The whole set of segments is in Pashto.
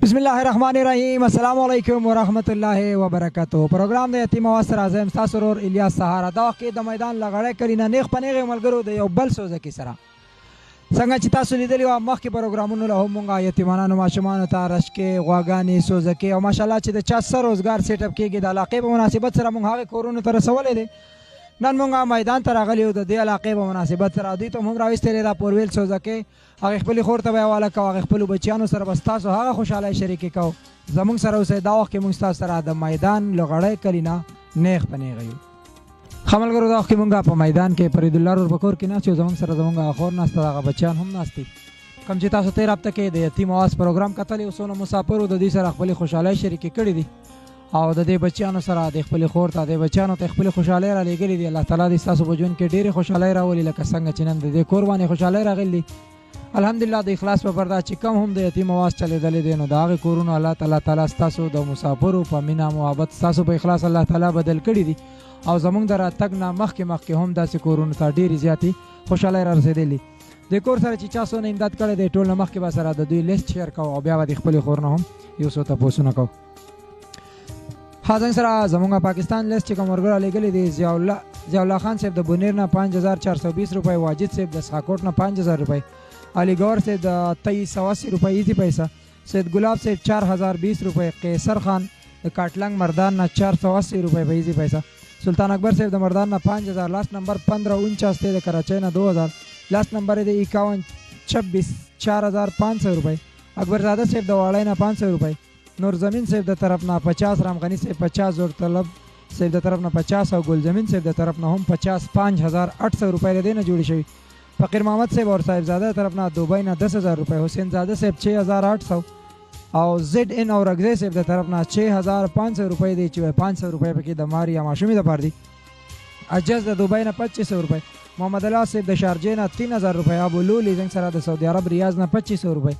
بسم الله الرحمن الرحیم. السلام علیکم ورحمت الله وبرکاتہ. پروگرام د یتیم آواز سره زم تاسو ورور الیاس سهارا دا وخت د میدان لغړی کلی نه نیغ پنیغه ملګرو د یو بل سوزه کې سره څنګه چې تاسو لیدلی و مخکې پروګرامونو له هم مونږه یتیمانو ماشومانو ته رشکې غواګانې سوزکې او ماشاءالله چې د چا څه روزګار سیټ اپ کېږي د علاقې په مناسبت سره مونږ هغې کورونو ته رسولی دی. نن مونږ میدان ته راغلي یو د دې علاقې په مناسبت سره دوی ته هم راویستلی دا پورویل سوزکې هغې خپلې خور ته به یې حواله کوو هغې خپلو بچیانو سره به ستاسو هغه خوشحالۍ شریکې کوو. زمونږ سره اوسئ دا وخت کې مونږ ستاسو سره د میدان لغړی کلي نه نیغ په نیغه یو. ښه ملګرو دا وخت کې مونږ په میدان کې فرید الله رور په کور کې ناست یو. زمونږ سره زمونږ هغه خور ناسته هغه بچیان هم ناست دي کوم چې تاسو تېر هفته کې د یتیم آواز پروګرام کتلی او څونه مسافرو د دوی سره خپلې خوشحالۍ شریکې کړي دي او د دې بچیانو سره د خپلې خور ته د بچیانو ته خپلې خوشحالۍ را لېږلې دي. الله تعالی دې ستاسو په ژوند کې ډېرې خوشحالۍ راولي لکه څنګه چې نن د دې کور باندې خوشحالۍ راغلي دي. الحمدلله د اخلاص په پرده چې کم هم د یتیم آواز چلېدلی دی نو د هغې کورونو الله تعالی ستاسو د مسافرو په مینه محبت ستاسو په اخلاص الله تعالی بدل کړي دي او زمونږ د راتګ نه مخکې هم داسې کورونو ته ډېرې زیاتې خوشحالۍ را رسېدلي. د کور سره چې چا څونه امداد کړی دی ټول نه مخکې به سره د دوی لیست شیر کوو او بیا به د خپلې خور نه هم یو څو تپوسونه کوو. ها زنګ سره زمونږ پاکستان لیست چې کوم ورګر رالیږلی دی ضیاء الله خان صاحب د بونیر نه 5420 روپۍ، واجد صاحب د سخاکوټ نه 5000 روپۍ، علی گور صاحب د 2380 روپۍ ایزی پیسہ، سید گلاب صاحب 4020 روپۍ، قیصر خان د کاټلنګ مردان نه 480 روپۍ په ایزی پیسہ، سلطان اکبر صاحب د مردان نه 5000، لاست نمبر 1549 دی د کراچۍ نه 2000، لاست نمبر دی 5126 4500 روپۍ، اکبر زاده صاحب د واړی نه 500 روپۍ، نور زمین صاحب د طرف نه 50، رامغنی صاحب 50، زور طلب صاحب د طرف نه 50 او ګل زمین صاحب د طرف نه هم 50 5800 روپۍ د دې نه جوړې شوي. فقیر محمد صاحب اور صاحب زاده طرف نه دوبۍ نه 10000 روپۍ، حسین زاده صاحب 6800 او زد ان اور رگزی صاحب د طرف نه 6500 روپۍ دی چې 500 روپۍ پکې د مار یا ماشومې د پاره دي. اجاز د دوبۍ نه 2500 روپۍ، محمد الله صاحب د شارجې نه 3000 روپۍ، ابو لولی زنګ سره د سعودي عرب ریاض نه 2500 روپۍ،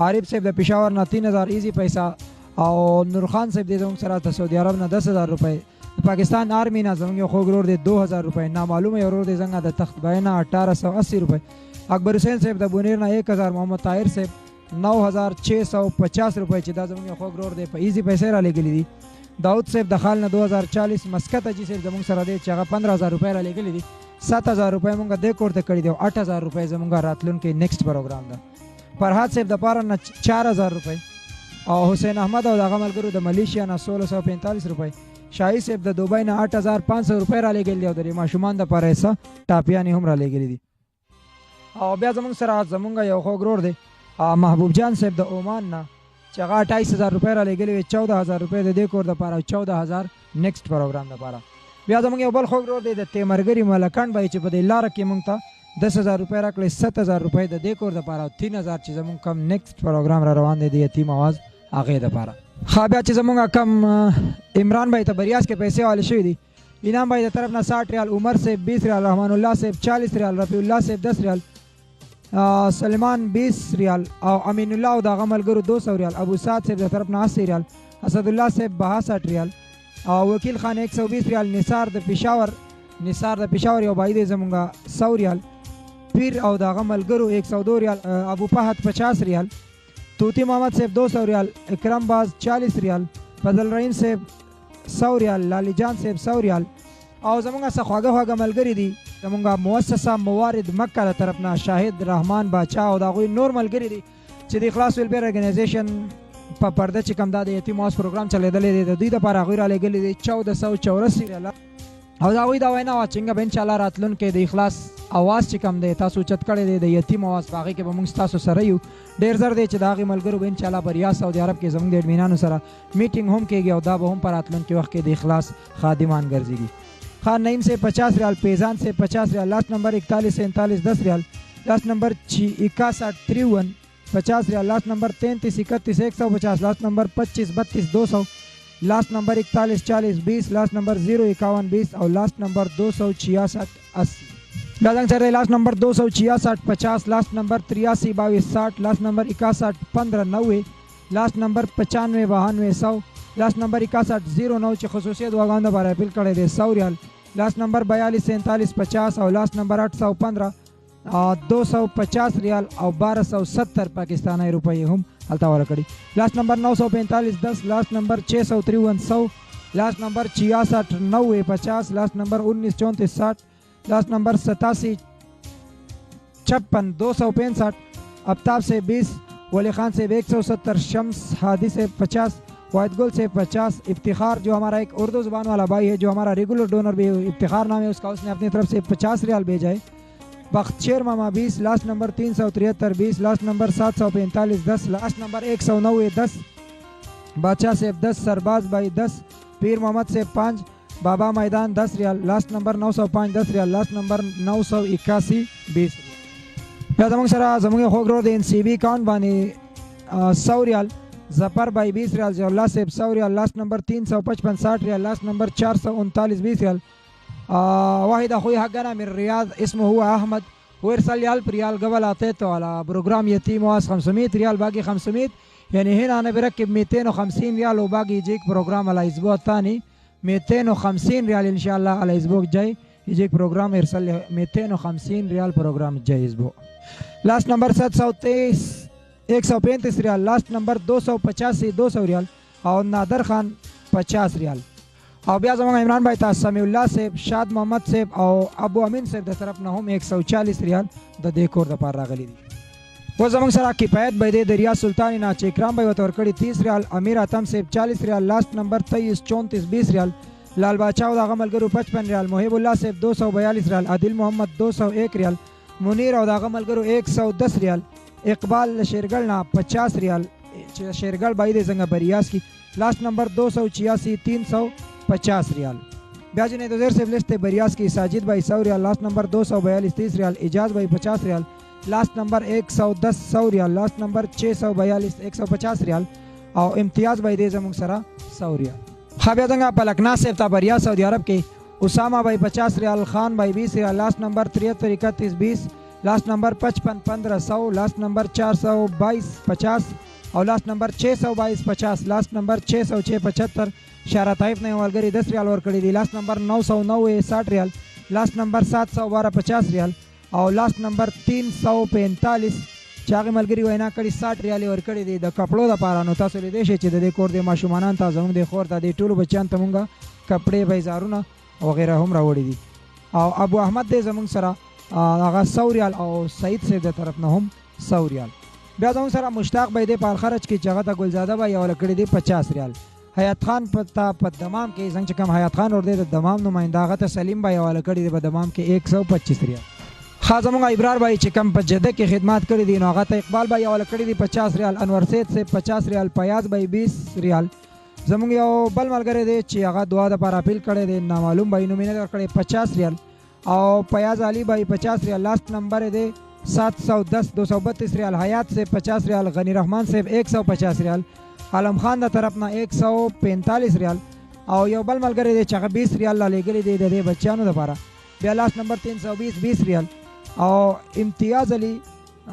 عارف صاحب د پېښور نه 3000 ایزی پیسہ او نور خان صاحب د زموږ سره د سعودي عرب نه 10000 روپۍ، پاکستان آرمی نه زموږ یو خوږ ورور دی 2000 روپۍ، نامعلومه یو ورور دی زنګ د تخت بای نه 1880 روپۍ، اکبر حسین صاحب د بونیر نه 1000، محمد طاهر صاحب 9650 روپۍ چې دا زموږ یو خوږ ورور دی په ایزی پیسې را لېږلي دي، داود صاحب د خال نه 2040، مسکت اجي صاحب زموږ سره دی چې هغه 15000 روپۍ را لېږلي دي، 7000 روپۍ مونږ دې کور ته کړي دي او 8000 روپۍ زموږ راتلونکي نیکسټ پروګرام ده. فرحات صاحب د پاره نه 4000 روپۍ او حسین احمد او دغه ملګرو د ملیشیا نه 1645 روپۍ، شاهي صاحب د دوبۍ نه 8500 روپۍ را لېږلي دي او د ماشومان د پاره څه ټاپیانې هم را لېږلي دي. او بیا زموږ سره زموږ یو خوږ ورور دی محبوب جان صاحب د عمان نه چې هغه 28000 روپۍ را لېږلي وي، 14000 روپۍ د دې کور دپاره او 14000 نیکسټ پروګرام دپاره. بیا زموږ یو بل خوږ ورور دی د تیمرګري ملکان بای چې په دې لاره کې مونږ ته 10000 روپۍ راکړې، 7000 روپۍ د دې کور دپاره او 3000 چې زموږ کم نیکسټ پروګرام را روان دی د یتیم آواز هغې دپاره. ښه بیا چې زموږ کم عمران بای ته بریاز کې پیسې والې شوي دي، انعام بای د طرف نه 60 ریال، عمر صاحب 20 ریال، رحمان الله صاحب 40 ریال، رفیع الله صاحب 10 ریال، سلمان 20 ریال او امین الله او دغه ملګرو 200 ریال، ابو سعد صاحب د طرف نه 80 ریال، اسد الله صاحب 62 ریال او وکیل خان 120 ریال، نثار د پېښور یو بای دی زمونږ 100 ریال، پیر او دغه ملګرو 102 ریال، ابو فهد 50 ریال، طوطی محمد صاحب 200 ریال، اکرم باز 40 ریال، فضل رحیم صاحب 100 ریال، لالی جان صاحب 100 ریال او زمونږ څه خواږه ملګري دي زمونږ مؤسسه موارد مکه له طرف نه شاهد رحمان باچا او د هغوی نور ملګري دي چې د اخلاص ویلفیر ارګنایزیشن په پرده چې کوم دا د یتیم آواز پروګرام چلیدلی دی د دوی دپاره هغوی را لېږلي دي 1484 ریاله او د هغوی دا وینا وه چې څنګه به انشاءالله راتلونکی د اخلاص آواز چې کوم دی تاسو اوچت کړی دی د یتیم آواز په هغې کې به مونږ ستاسو سره یو. ډېر زر دی چې د هغې ملګرو به انشاءالله په ریاض سعودي عرب کې زموږ د اډمینانو سره میټینګ هم کېږي او دا به هم په راتلونکي وخت کې د اخلاص خادمان ګرځېږي. خان نعیم صاحب 50 ریال، پیزان صاحب 50 ریال، لاست نمبر 4147 10 ریال، لاست نمبر 6153 50 ریال، لاست نمبر 3331 150، لاست نمبر 2532 200، لاست نمبر 4140 20، لاست نمبر 05120 او لاست نمبر 266 80. دا څنګه سره لاست نمبر 266 50، لاست نمبر 83 22 60، لاست نمبر 61 15 90، لاست نمبر 95 92 100، لاست نمبر 6109 چې خصوصیت واغان د باره اپیل کړی دی 100 ریال، لاست نمبر 42 47 50 او لاست نمبر 815 250 ریال او 1270 پاکستانی روپے هم هلته ورکړي. لاست نمبر 945 10, لاست نمبر 653 100, لاست نمبر 66 90 50, لاست نمبر 19 34 60, لاست نمبر 87 56 265, ابتاب سے 20, ولی خان سے 170, شمس ہادی سے 50, واحد گل سے 50, افتخار جو ہمارا ایک اردو زبان والا بھائی ہے جو ہمارا ریگولر ڈونر بھی افتخار نام ہے اس کا, اس نے اپنی طرف سے 50 ریال بھیجا ہے. بخت شیر ماما 20, لاست نمبر 373 20, لاست نمبر 745 10, لاست نمبر 190 10, بادشاہ سے 10, سرباز بھائی 10, پیر محمد سے 5, بابا میدان 10 ریال, لاست نمبر 905 10 ریال, لاست نمبر 981 20 ریال. بیا زمونږ سره زمونږ خوږ ورور د ان سی بي اکاؤنٹ باندې 100 ریال, ظفر بھائی 20 ریال, ضیاءاللہ صاحب 100 ریال, لاست نمبر 355 60 ریال, لاست نمبر 439 20 ریال. واحد أخوي حقنا من الرياض اسمه هو أحمد ويرسل لي 1000 ريال قبل أعطيته على بروجرام يتيم أواز 500 ريال, باقي 500 يعني هنا أنا بركب 250 ريال وباقي يجيك بروجرام على الأسبوع الثاني 250 ريال إن شاء الله على الأسبوع الجاي يجيك بروجرام, يرسل لي 250 ريال بروجرام الجاي أسبوع. لاست نمبر 723 135 ريال, لاست نمبر 285 200 ريال और नादर खान 50 ریال. او بیا زموږ عمران بھائی ته سمیع الله صاحب, شاد محمد صاحب او ابو امین صاحب د طرف نه هم 140 ریال د دې کور دپاره راغلي دي. اوس زموږ سره کفایت بھائی دی د ریاض سلطاني نه چې اکرام بھائی ورته ورکړي 30 ریال, امیر اتم صاحب 40 ریال, لاست نمبر 23 34 20 ریال, لال باچا او دغه ملګرو 55 ریال, محب الله صاحب 242 ریال, عادل محمد 201 ریال, منیر او دغه ملګرو 110 ریال, اقبال شیرګل نه 50 ریال چې شیرګل بھائی دی څنګه بریاس کی, لاست نمبر 286 350 ریال. بیا جنید وزیر صاحب لسٹ بریاس کی ساجد بھائی 100 ریال, لاست نمبر 242 30 ریال, اجاز بھائی 50 ریال, لاست نمبر 110 100 ریال, لاست نمبر 642 150 ریال او امتیاز بھائی دی زموږ سره 100 ریال. ښه بیا څنګه پلکنا صاحب ته بریا سعودي عرب کې اسامه بھائی 50 ریال, خان بھائی 20 ریال, لاست نمبر 73 31 20, لاست نمبر 55 1500, لاست نمبر 422 50 او لاست نمبر 622 50, لاست نمبر 606 75, شهرا طیف نے ورګری 10 ریال ورکړي دي, لاست نمبر 990 60 ریال, لاست نمبر 712 50 ریال او لاست نمبر 345 چې هغه ملګری وینا کړي 60 ریال ورکړي دي د کپړو لپاره. نو تاسو لیدئ شئ چې د دې کور د ماشومانان ته زموږ د خور ته د ټولو بچیان ته مونږ کپړې بایزارونه وغیره هم راوړي دي. او ابو احمد دی زموږ سره هغه 100 ریال او سعید صاحب د طرف نه هم 100 ریال. بیا زموږ سره مشتاق بھائی دی په خرج کې چې هغه ته ګلزاده بھائی ورکړي دي 50 ریال. حیات خان په دمام کې څنګه چې کوم حیات خان ور دی د دمام نماینده هغه ته سلیم بھائی حواله کړي دي په دمام کې 125 ریال. ښه زموږ ابرار بھائی چې کوم په جده کې خدمات کړي دي نو هغه ته اقبال بھائی حواله کړي دي 50 ریال, انور سید سے 50 ریال, پیاز بھائی 20 ریال. زموږ یو بل ملګری دی چې هغه دعا د لپاره اپیل کړی دی نامعلوم بھائی نومینه ورکړي 50 ریال او پیاز علی بھائی 50 ریال, لاست نمبر دی 710 232 ریال, حیات سے 50 ریال, غنی رحمان صاحب 150 ریال, عالم خان د طرف نه 145 ریال او یو بل ملګری دی چې هغه 20 ریال لا لګلی دی د دې بچیانو لپاره. بیا لاست نمبر 320 20 ریال او امتیاز علی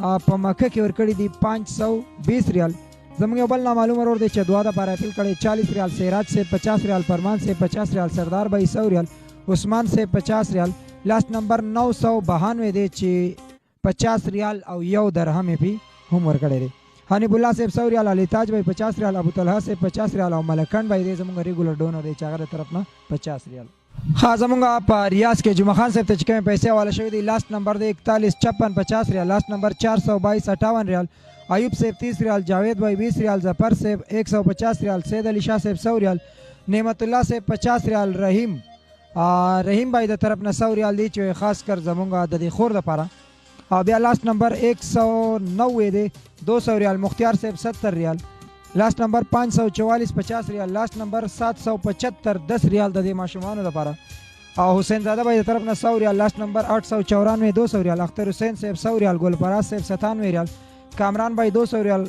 په مکه کې ورکړي دي 520 ریال. زموږ یو بل نامعلوم ورور دی چې دعا د لپاره اپیل کړی 40 ریال, سراج سے 50 ریال, فرمان سے 50 ریال, سردار بھائی 100 ریال, عثمان سے 50 ریال, لاست نمبر 992 دی چې 50 ریال او یو درهم یې هم ورکړی دی. حنیف الله صاحب 100 ریال, علی تاج بھائی 50 ریال, ابو طلحه صاحب 50 ریال او ملکن بھائی دی زموږ ریګولر ډونر دی چې هغه د طرف نه 50 ریال. ښه زموږ په ریاض کې جمعه خان صاحب ته چې کومې پیسې حواله شوي دي لاست نمبر دی 41 56 50 ریال, لاست نمبر 422 58 ریال, ایوب صاحب 30 ریال, جاوید بھائی 20 ریال, ظفر صاحب 150 ریال, سید علی شاہ صاحب 100 ریال, نعمت الله صاحب 50 ریال, رحیم بھائی د طرف نه 100 ریال دی چې خاص کر زموږ د دې خور دپاره. او بیا لاست نمبر 190 دی 200 ریال, مختار صاحب 70 ریال, لاست نمبر 544 50 ریال, لاست نمبر 775 10 ریال د دې ماشومانو لپاره. او حسین زاده بھائی د طرف نه 100 ریال, لاست نمبر 894 200 ریال, اختر حسین صاحب 100 ریال, ګلپراز صاحب 97 ریال, کامران بھائی 200 ریال,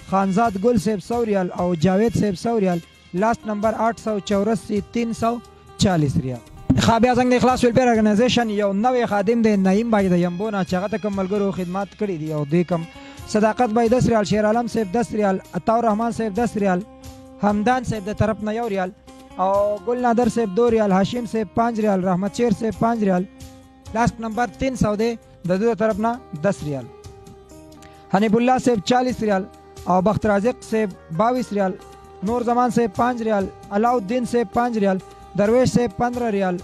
خانزاد گل صاحب 100 ریال او جاوید صاحب 100 ریال, لاست نمبر 884 340 ریال. ښه بیا زنګ د اخلاص ویلفیر ارګنایزیشن یو نوی خادم دی نعیم بھائی د یمبو نه چې هغه ته کوم ملګرو خدمات کړي دي او دوی کوم صداقت بھائی 10 ریال, شیر عالم صاحب 10 ریال, عطا الرحمن صاحب 10 ریال, حمدان صاحب د طرف نه 1 ریال او گل نادر صاحب 2 ریال, حاشم صاحب 5 ریال, رحمت شیر صاحب 5 ریال, لاست نمبر 300 دی د دوی طرف نه 10 ریال. حنیف الله صاحب 40 ریال او بخت رازق صاحب 22 ریال. نور زمان صاحب 5 ریال. علاؤالدین صاحب 5 ریال. درویش صاحب 15 ریال.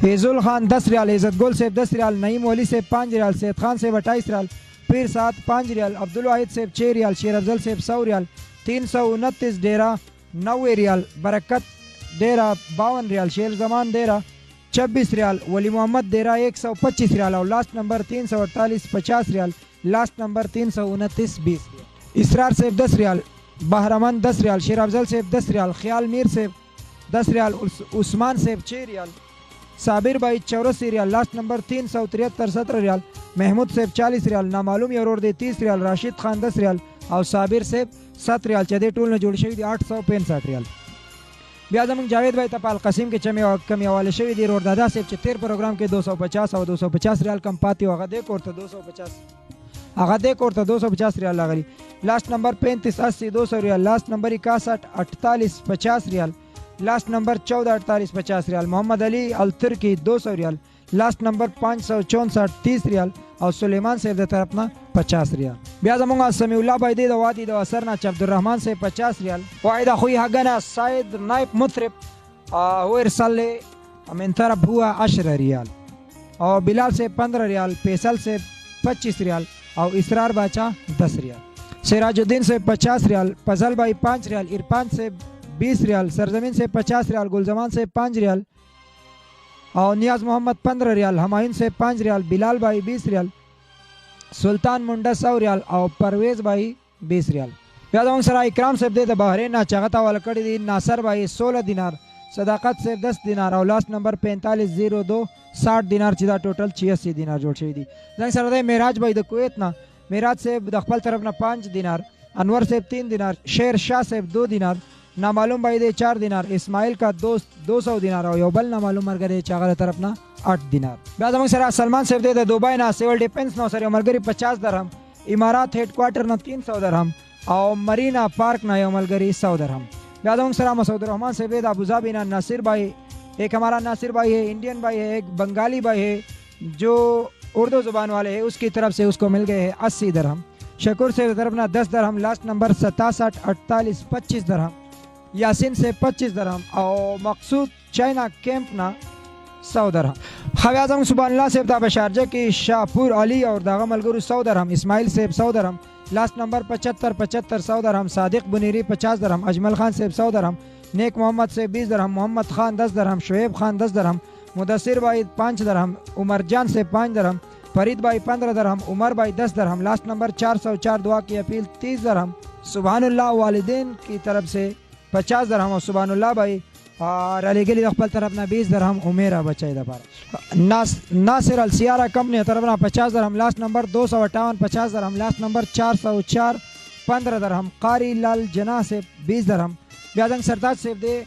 حیزل خان 10 ریال. عزت گل صاحب 10 ریال. نعیم ولی صاحب 5 ریال. سید خان صاحب 28 ریال. پیر ساتھ 5 ریال. عبدالواحد صاحب 6 ریال. شیر افضل صاحب 100 ریال. 329 ڈیرا 90 ریال. برکت ڈیرا 52 ریال. شیر زمان ڈیرا 26 ریال. ولی محمد ڈیرا 125 ریال. اور لاسٹ نمبر 348 50 ریال. لاسٹ نمبر 329 20 ریال. اسرار صاحب 10 ریال. بہرمن 10 ریال. شیر افضل صاحب 10 ریال. خیال میر صاحب 10 ریال. عثمان صاحب 6 ریال. صابر بھائی 84 ریال. لاسٹ نمبر 373 17 ریال. محمود صاحب 40 ریال. نامعلوم یورور دی 30 ریال. راشد خان 10 ریال. او صابر صاحب 7 ریال. چې دې ټول نه جوړ شوي دي 865 ریال. بیا زموږ جاوید بھائی ته په القسیم کې چې کمی حواله شوي دي روردادا صاحب چې تیر پروګرام کې 250 او 250 ریال کم پاتې و هغه دې کورته 250 هغه دې کورته 250 ریال راغلي. لاسٹ نمبر 35 80 200 ریال. لاسٹ نمبر 61 48 50 ریال. لاسٹ نمبر 14 48 50 ریال. محمد علی الترکی 200 ریال. لاسٹ نمبر 564 30 ریال. او سلیمان صاحب د طرف نه 50 ریال. بیا زمونږ سمیع الله بھائی د وادي د اثر نه چې عبدالرحمن صاحب 50 ریال. واحد اخوي حقنا سعيد نائب مطرب هو ارسل لي من طرف هو 10 ریال. او بلال صاحب 15 ریال. فیصل صاحب 25 ریال. او اسرار باچا 10 ریال. سراج الدین صاحب 50 ریال. فضل بھائی 5 ریال. عرفان صاحب 20 ریال. سرزمین صاحب 50 ریال. گلزمان صاحب 5 ریال. اور نیاز محمد 15 ریال. ہمایون صاحب 5 ریال. بلال بھائی 20 ریال. سلطان منڈا 100 ریال. اور پرویز بھائی 20 ریال. بیا زموږ سره اکرام صاحب دی د بحرین نه چې هغه ته حواله کړي دي ناصر بھائی 16 دینار. صداقت صاحب 10 دینار. او لاست نمبر 4502 60 دینار چې دا ټوټل 86 دینار جوړ شوي دي. زموږ سره دی معراج بھائی د کویت نه. معراج صاحب د خپل طرف نه 5 دینار. انور صاحب 3 دینار. شیر شاہ صاحب 2 دینار. نامعلوم بھائی دے 4 دینار. اسماعیل کا دوست 200 دینار. او یو بل نامعلوم مرګری چې هغه طرف نه 8 دینار. بیا زموږ سره سلمان صاحب دی د دوبای نه. سیول ډیفنس نو سره ملګری 50 درهم. امارات هډ کوارټر نه 300 درهم. او مرینا پارک نه یو ملګری 100 درهم. بیا زموږ سره مسعود الرحمن صاحب دی د ابوظبی نه. ناصر بھائی ایک ہمارا ناصر بھائی ہے انڈین بھائی ہے. ایک بنگالی بھائی ہے جو اردو زبان والے ہیں اس کی طرف سے اس کو مل گئے ہیں 80 درہم. شکور سے طرف نہ 10 درہم. لاسٹ نمبر 67 48 25 درہم. یاسین سے 25 درہم. اور مقصود چائنا کیمپ نہ 100 درہم. خوی اعظم سبحان اللہ سے تابع شارجہ کی شاہپور علی اور داغم الگرو 100 درہم. اسماعیل سے 100 درہم. لاسٹ نمبر 75 100 درہم. صادق بنیری 50 درہم. اجمل خان سے 100 درہم. نیک محمد سے 20 درہم. محمد خان 10 درہم. شعیب خان 10 درہم. مدثر بھائی 5 درہم. عمر جان سے 5 درہم. فرید بھائی 15 درہم. عمر بھائی 10 درہم. لاسٹ نمبر 404 دعا کی اپیل 30 درہم. سبحان اللہ والدین کی طرف سے 50 درہم. اور سبحان اللہ بھائی اور علی گلی خپل طرف نہ 20 درہم. عمیرہ بچائی دپاره ناصر السیارہ کمپنی طرف نہ 50 درہم. لاسٹ نمبر 258 50 درہم. لاسٹ نمبر 404 15 درہم. قاری لال جناح سے 20 درہم. بیا زنګ سرتاج صاحب دی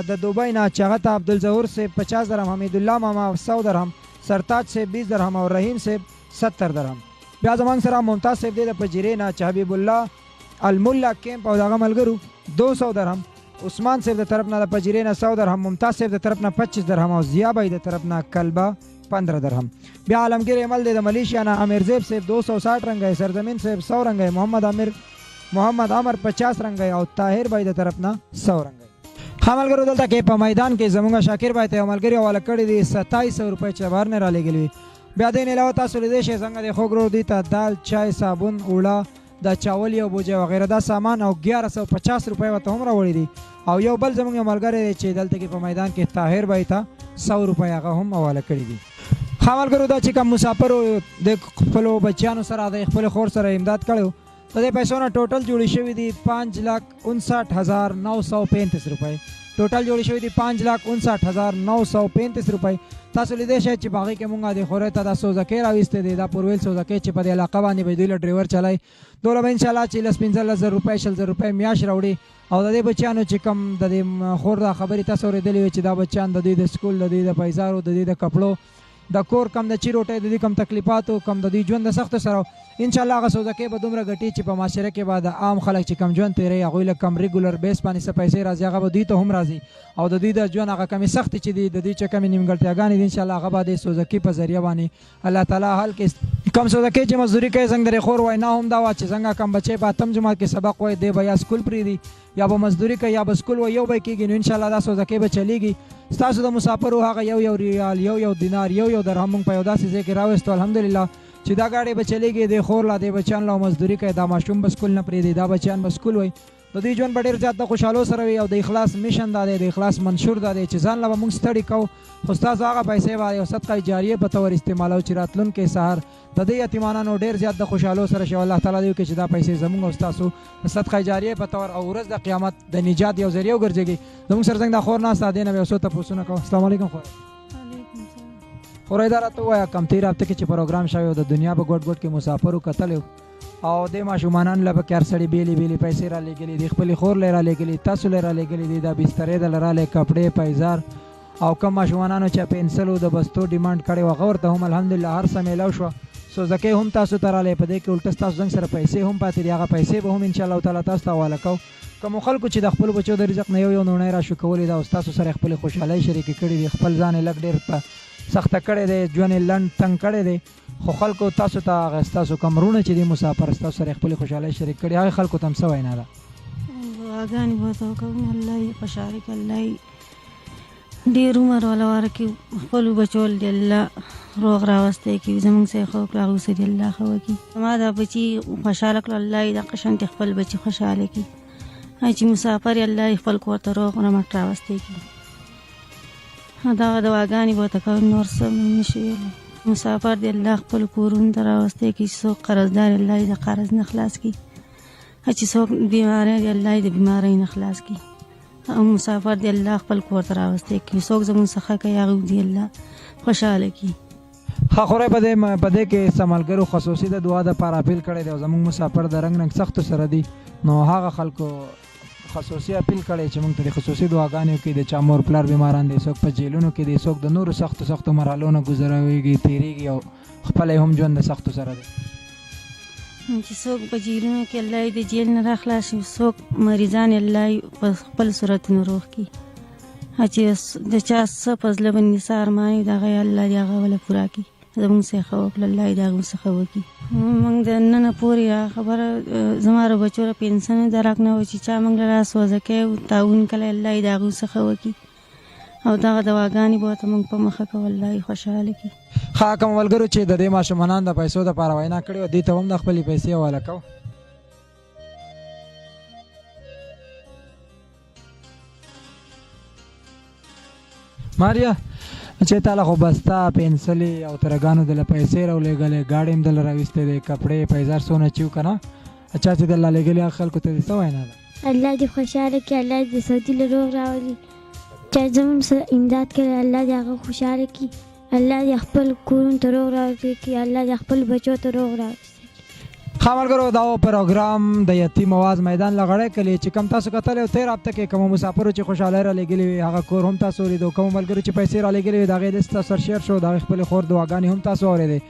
د دوبۍ نه چې هغه ته عبدالظهور صاحب 50 درہم. حمید الله ماما 100 درہم. سرتاج سے 20 درہم. اور رحیم سے 70 درہم. بیا زمانګ سره ممتاز صاحب دی د پجیرې نه چې حبیب الله الملا کیمپ او دغه ملګرو 200 درہم. عثمان صاحب د طرف نه د پجیرې نه 100 درہم. ممتاز صاحب د طرف نه 25 درہم. او ضیا بھائی د طرف نه کلبه 15 درہم. بیا عالمگیر عمل دی د ملیشیا نه امیر زیب صاحب 260 رنگه. سرزمین صاحب 100 رنگه. محمد عمر 50 رنگه. او طاهر بھائی د طرف نه 100 رنگه. خاملګرو دلته کې په میدان کې زمونږ شاکر بھائی ته عملګری حواله کړی دی 2700 روپۍ چې بهر نه را لېږلي. بیا دې نه علاوه تاسو لیدی شئ څنګه د خوږ دی ته دال چای صابون اوړه د چاول یو بوجه وغیره دا سامان او 1150 روپۍ ورته هم راوړي دي. او یو بل زمونږ ملګری دی چې دلته کې په میدان کې طاهر بھائی ته 100 روپۍ هغه هم حواله کړي دي. خاملګرو دا چې کوم مسافر د خپلو بچیانو سره د خپل خور سره امداد کړی د دې پیسو نه ټوټل جوړې شوي دي 5,59,935 روپۍ. ټوټل جوړې شوي دي 5,59,935 روپۍ. تاسو لیدی شئ چې په هغې کې مونږ د خورۍ ته دا سوزکۍ راویستی دی. دا پرویل سوزکۍ چې په دې علاقه باندې به دوی له ډریور چلای دوله به انشاءالله چې 15,000 روپۍ 20,000 روپۍ میاشت راوړي. او د دې بچیانو چې کوم د دې خور دا خبرې تاسو اورېدلې وي چې دا بچیان د دوی د سکول د دوی د پیزارو د دوی د کپړو د کور کم د چی روټۍ د دوی کم تکلیفاتو کم د دوی ژوند د سختو سره انشاءالله هغه سوزکۍ به دومره ګټي چې په معاشره کې به د عام خلک چې کم ژوند تېروي هغوی له کم ریګولر بیس باندې څه پیسې راځي هغه به دوی ته هم راځي او د دوی د ژوند هغه کمې سختې چې دي د دوی چې کمې نیمګړتیاګانې دي انشاءالله هغه به د سوزکۍ په ذریعه باندې الله تعالی حل کړي. کم سوزکۍ چې مزدوري کوي زنګ درې خور واینا هم دا وه چې څنګه کم بچی په اتم جماعت کې سبق وایي دی به یا سکول پرېږدي یا به مزدوري کوي یا به سکول وایي یو به کېږي نو انشاءالله دا سوزکۍ به چلیږي. ستاسو د مسافرو هغه یو ریال یو دینار یو درهم موږ په یو داسې ځای کې راوستو الحمدلله چې دا گاڑی به چلیږي د خور لا د بچیان لا مزدوري کوي دا ماشوم به سکول نه پرېږدي دا بچیان به سکول وایي د دوی ژوند به ډېر زیات د خوشحالو سره وي او د اخلاص میشن دا دی د اخلاص منشور دا دی چې ځان له به موږ ستړي کوو خو ستاسو هغه پیسې به یو صدقه جاریه په طور استعمالوو چې راتلونکی سهار د دې یتیمانانو ډېر زیات د خوشحالو سره شي الله تعالی دې وکړي چې دا پیسې زموږ او ستاسو د صدقه جاریه په طور او ورځ د قیامت د نجات یو ذریعه وګرځېږي زموږ سره څنګه دا خور ناسته دی نه به یو څو تپوسونه کوو. السلام علیکم خور. خورای دا راته ووایه کم تېر هفته کې چې پروګرام شوی و د دنیا په ګوټ ګوټ کې مسافرو کتلی او دې ماشومانانو له پکې هر سړي بېلې بېلې پیسې را لېږلي دي خپلې خور له یې را لېږلي تاسو له یې را لېږلي دي دا بسترې دله رالی کپړې پیزار او کم ماشومانانو چې پنسلو د بستو ډیمانډ کړی و هغه ورته هم الحمدلله هر څه میلاو شوه سوزکۍ هم تاسو ته رالی په دې کې الټه ستاسو زنګ سره پیسې هم پاتې دي هغه پیسې به هم انشاءالله تعالی تاسو ته حواله کوو کومو خلکو چې د خپلو بچو د رزق نه یو نوڼی را شو کولی دا او ستاسو سره خپلې خوشحالۍ شریکې کړي دي خپل ځان یې لږ ډېر په سخته کړی دی ژوند یې لنډ تنګ کړی دی خو خلکو تاسو ته هغه ستاسو کوم وروڼه چې دي مسافر ستاسو سره خپلې خوشحالۍ شریک کړي هغې خلکو ته هم څه وینا ده دعاګانې به ورته وکړو الله یې خوشحاله کړي الله یې ډېر عمر والا ورکړي خپلو بچو دې الله روغ راوستی کړي زموږ څه یې ښه وکړه هغوی څه دې الله ښه وکړي زما دا بچي خوشحاله کړو الله یې دغه شانتې خپل بچي خوشحاله کړي چې مسافر یې الله یې خپل کور ته روغ رمټ راوستی کړي دغه دعاګانې به ورته کوو نور څه نه شي ویلی مسافر دې الله خپل کورونو ته راوستی کړي چې څوک قرضدار الله یې د قرض نه خلاص کړي چې څوک بیماری دی الله یې د بیمارۍ نه خلاص کړي او مسافر دې الله خپل کور ته راوستی کړي څوک زموږ څخه کوي هغوی دې الله خوشحاله کړي. ښه خورئ په دې کې څه ملګرو خصوصي د دعا دپاره اپیل کړی دی او زموږ مسافر د رنګ رنګ سختو سره دي نو هغه خلکو خصوصي اپیل کړی چې موږ ته د خصوصي دعاګانې وکړي د چا مور پلار بیماران دي څوک په جیلونو کې دي څوک د نورو سختو مرحلو نه ګذرويږي تېرېږي او خپله هم ژوند د سختو سره دی چې څوک په جیلونو کې الله یې د جیل نه راخلاص شي څوک مریضان الله یې په خپل صورتونو روغ کړي چې د چا څه په زړه باندې څه ارمان وي د هغه یې الله دې هغه وله پوره کړي زموږ څه یې ښه وکړه الله یې د هغوی څخه وکړي موږ د ننه پورې خبره زما ر بچو له پنسن درک نه و چې چا موږ له راسوځکی تعاون کلی الله یې د هغوی څخه وکړي او دغه دواګانې به ورته موږ په مخه کوو الله یې خوشحاله کړي. ښه کوم ملګرو چې د دې ماشومانانو د پیسو دپاره وینا کړې وه دوی ته هم د خپلې پیسې حواله کوو. ماریا چې تاله خو بسته پنسلې او ترګانو دله پیسې راولېږلې ګاډۍ هم دله راویستی دی کپړې پیزار څونه چې و که نه چا چې دله لېږلي هغه خلکو ته دې څه وینا ده الله دې خوشحاله کړي الله دې سعودي له روغ راولي چا زموږ سره امداد کړی الله دې هغه خوشحاله کړي الله دې خپل کورونو ته روغ راوستي کړي الله دې خپل بچو ته روغ راوستي ښه ملګرو دا و پروګرام د یتیم اواز میدان لغړی کلي چې کوم تاسو کتلی و تېر هفته کې کومو مسافرو چې خوشحالۍ را لېږلي وي هغه کور هم تاسو ولیدو کومو ملګرو چې پیسې را لېږلي وي د هغې لیست تاسو سره شیر شو د هغې خپلې خور دعاګانې هم تاسو اورېدې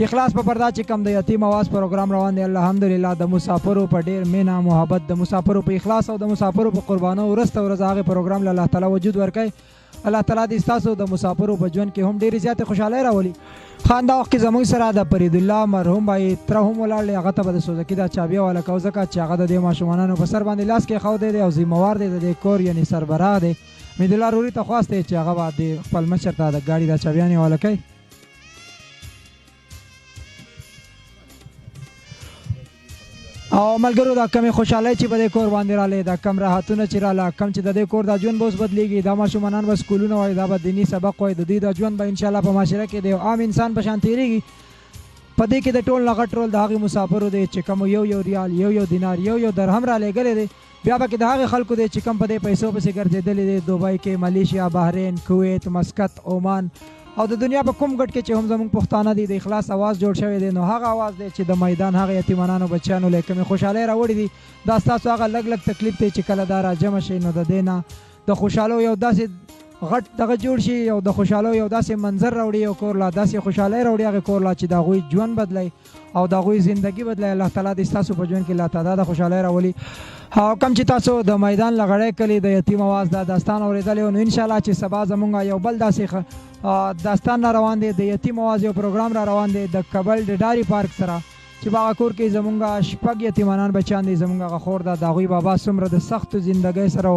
اخلاص په پردا چې کوم د یتیم اواز پروګرام روان دی الحمدلله د مسافرو په ډېر مینه محبت د مسافرو په اخلاص او د مسافرو په قربانو ورسته ورځ هغې پروګرام له الله تعالی وجود ورکوي الله تعالی دې ستاسو د مسافرو په ژوند کې هم ډېرې زیاتې خوشحالۍ راولي. ښه همدا وخت کې زموږ سره د فرید الله مرحوم بھائی تره هم ولاړ دی هغه ته به د سوزکي دا چابي حواله کوو ځکه چې هغه د دې ماشومانانو په سر باندې لاس کېښودی دی او ذمهوار دی د دې کور یعنې سربراه دی میدالله روري ته خواست دی چې هغه به د خپل مشر ته د ګاډي دا چابیانې حواله کوي. او ملګرو دا کمې خوشحالۍ چې په دې کور باندې رالی دا کم راحتونه چې راله کم چې د دې کور دا ژوند به اوس بدلېږي دا ماشومانان به سکولونه وایي دا به دیني سبق وایي د دوی دا ژوند به انشاءالله په معاشره کې د یو عام انسان په شان تېرېږي په دې کې د ټول نه غټ رول د هغې مسافرو دی چې کوم یو ریال یو دینار یو درهم را لېږلی دی بیا به کې د هغې خلکو دی چې کوم په دې پیسو پسې ګرځېدلی دی دوبۍ کې ملیشیا بحرین کویت مسقط عمان او د دنیا په کوم ګټ کې چې هم زموږ پښتانه دي د اخلاص اواز جوړ شوی دی نو هغه اواز دی چې د میدان هغه یتیمانانو بچیانو له کومې خوشحالۍ راوړي دي دا ستاسو هغه لږ تکلیف دی چې کله دا راجمع شي نو د دې نه د خوشحالو یو داسې غټ دغه جوړ شي او د خوشحالۍ یو داسې منظر راوړي او کور لا داسې خوشحالۍ راوړي هغې کور لا چې د هغوی ژوند بدلی او د هغوی زندگی بدلی. الله تعالی دې ستاسو په ژوند کې لا تعداده خوشحالۍ راولي. او کوم چې تاسو د میدان لغړی کلي د یتیم آواز دا داستان اورېدلی و، نو انشاءالله چې سبا زمونږ یو بل داسې داستان را روان دی، د یتیم آواز یو پروګرام را روان دی د کابل د ډاري پارک سره، چې په هغه کور کې زمونږ شپږ یتیمانان بچیان دي. زمونږ هغه خور ده، د هغوی بابا څومره د سختو زندګۍ سره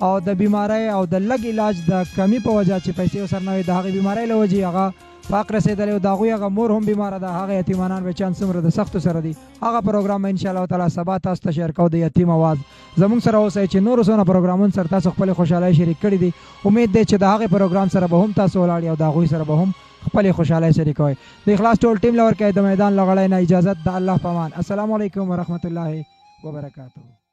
او د بیمارۍ او د لږ علاج د کمی په وجه چې پیسې ورسره نه وي، د هغې بیمارۍ له وجې هغه فاق رسېدلی او د هغوی هغه مور هم بیماره ده. هغه یتیمانان بچیان څومره د سختو سره دي. هغه پروګرام به انشاءالله تعالی سبا تاسو ته شیر کوو د یتیم آواز. زمونږ سره اوسئ چې نورو څونه پروګرامونو سره تاسو خپلې خوشحالۍ شریک کړي دي. امید دی چې د هغې پروګرام سره به هم تاسو ولاړ او د هغوی سره به هم خپلې خوشحالۍ شریکوئ. د اخلاص ټول ټیم له ورکوئ د میدان لغړی نه اجازت د الله په امان. السلام علیکم ورحمت الله وبرکاتہ.